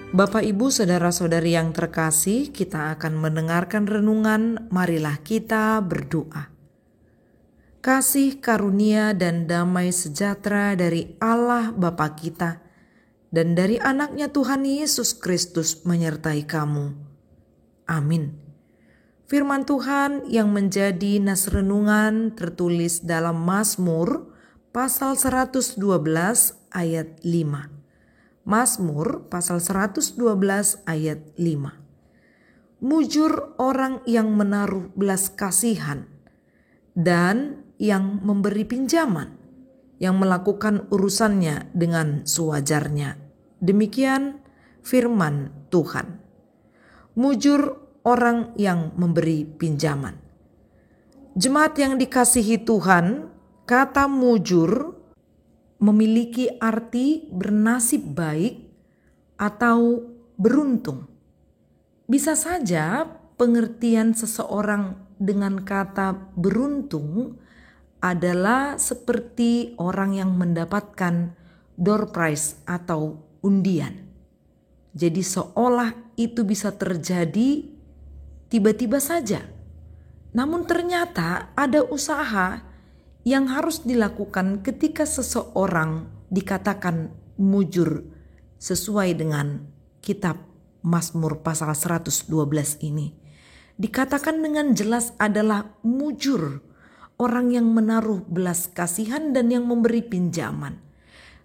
Bapak, Ibu, saudara-saudari yang terkasih, kita akan mendengarkan renungan. Marilah kita berdoa. Kasih karunia dan damai sejahtera dari Allah Bapa kita dan dari anaknya Tuhan Yesus Kristus menyertai kamu. Amin. Firman Tuhan yang menjadi nas renungan tertulis dalam Mazmur pasal 112 ayat 5. Mazmur pasal 112 ayat 5. Mujur orang yang menaruh belas kasihan dan yang memberi pinjaman, yang melakukan urusannya dengan sewajarnya. Demikian firman Tuhan. Mujur orang yang memberi pinjaman. Jemaat yang dikasihi Tuhan, kata mujur memiliki arti bernasib baik atau beruntung. Bisa saja pengertian seseorang dengan kata beruntung adalah seperti orang yang mendapatkan door prize atau undian. Jadi seolah itu bisa terjadi tiba-tiba saja. Namun ternyata ada usaha yang harus dilakukan ketika seseorang dikatakan mujur sesuai dengan kitab Mazmur pasal 112 ini. Dikatakan dengan jelas adalah mujur, orang yang menaruh belas kasihan dan yang memberi pinjaman.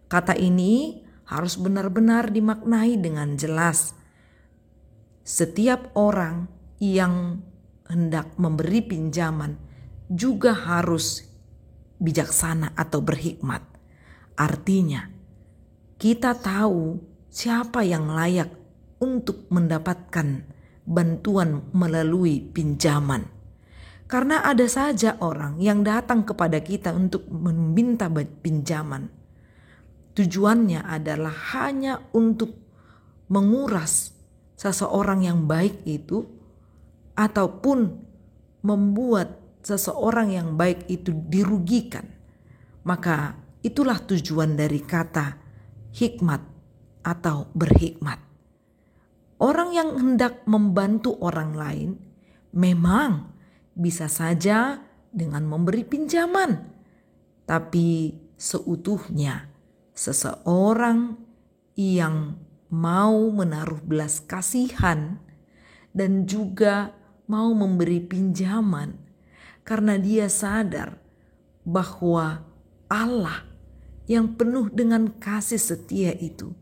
Kata ini harus benar-benar dimaknai dengan jelas. Setiap orang yang hendak memberi pinjaman juga harus bijaksana atau berhikmat. Artinya, kita tahu siapa yang layak untuk mendapatkan bantuan melalui pinjaman. Karena ada saja orang yang datang kepada kita untuk meminta pinjaman. Tujuannya adalah hanya untuk menguras seseorang yang baik itu, ataupun membuat seseorang yang baik itu dirugikan. Maka itulah tujuan dari kata hikmat atau berhikmat. Orang yang hendak membantu orang lain memang bisa saja dengan memberi pinjaman, tapi seutuhnya seseorang yang mau menaruh belas kasihan dan juga mau memberi pinjaman karena dia sadar bahwa Allah yang penuh dengan kasih setia itu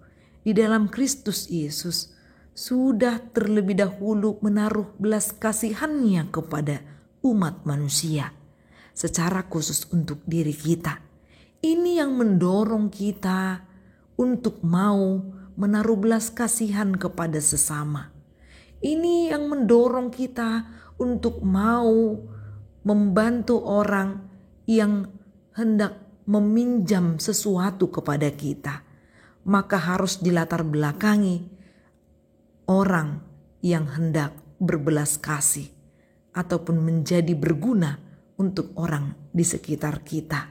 di dalam Kristus Yesus sudah terlebih dahulu menaruh belas kasihannya kepada umat manusia, secara khusus untuk diri kita. Ini yang mendorong kita untuk mau menaruh belas kasihan kepada sesama. Ini yang mendorong kita untuk mau membantu orang yang hendak meminjam sesuatu kepada kita. Maka harus dilatar belakangi orang yang hendak berbelas kasih ataupun menjadi berguna untuk orang di sekitar kita.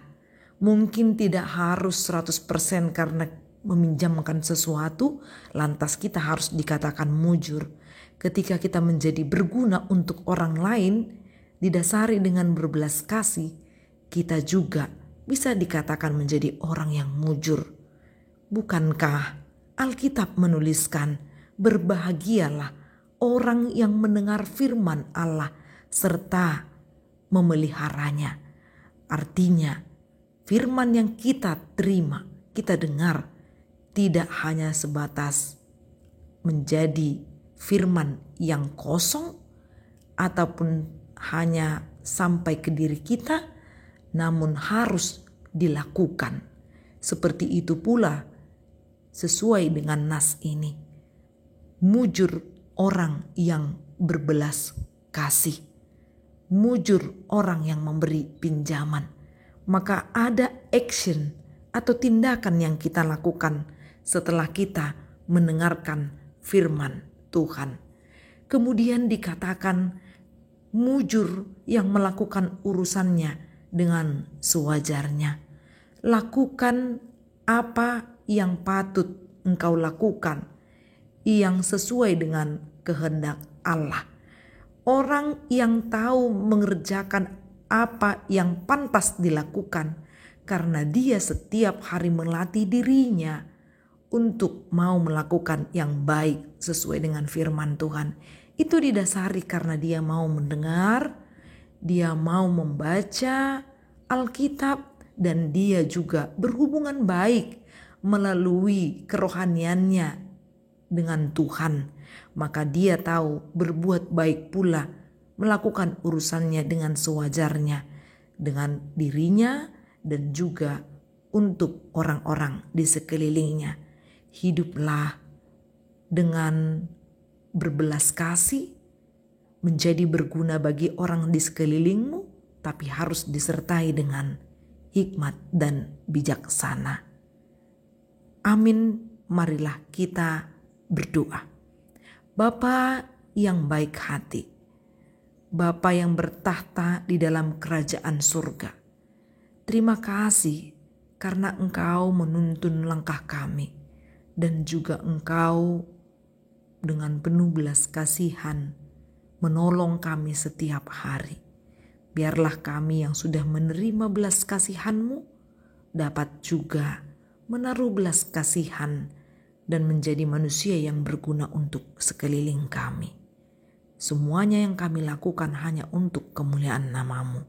Mungkin tidak harus 100% karena meminjamkan sesuatu lantas kita harus dikatakan mujur. Ketika kita menjadi berguna untuk orang lain, didasari dengan berbelas kasih, kita juga bisa dikatakan menjadi orang yang mujur. Bukankah Alkitab menuliskan, berbahagialah orang yang mendengar firman Allah serta memeliharanya. Artinya, firman yang kita terima, kita dengar, tidak hanya sebatas menjadi firman yang kosong ataupun hanya sampai ke diri kita, namun harus dilakukan. Seperti itu pula sesuai dengan nas ini. Mujur orang yang berbelas kasih. Mujur orang yang memberi pinjaman. Maka ada action atau tindakan yang kita lakukan setelah kita mendengarkan firman Tuhan. Kemudian dikatakan mujur yang melakukan urusannya dengan sewajarnya. Lakukan apa yang patut engkau lakukan yang sesuai dengan kehendak Allah. Orang yang tahu mengerjakan apa yang pantas dilakukan karena dia setiap hari melatih dirinya untuk mau melakukan yang baik sesuai dengan firman Tuhan. Itu didasari karena dia mau mendengar, dia mau membaca Alkitab, dan dia juga berhubungan baik melalui kerohaniannya dengan Tuhan. Maka dia tahu berbuat baik pula, melakukan urusannya dengan sewajarnya, dengan dirinya dan juga untuk orang-orang di sekelilingnya. Hiduplah dengan berbelas kasih, menjadi berguna bagi orang di sekelilingmu, tapi harus disertai dengan hikmat dan bijaksana. Amin. Marilah kita berdoa. Bapa yang baik hati, Bapa yang bertahta di dalam kerajaan surga, terima kasih karena Engkau menuntun langkah kami, dan juga Engkau dengan penuh belas kasihan menolong kami setiap hari. Biarlah kami yang sudah menerima belas kasihan-Mu dapat juga menaruh belas kasihan dan menjadi manusia yang berguna untuk sekeliling kami. Semuanya yang kami lakukan hanya untuk kemuliaan nama-Mu.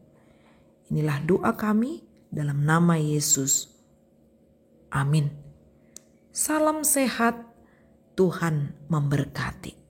Inilah doa kami dalam nama Yesus. Amin. Salam sehat, Tuhan memberkati.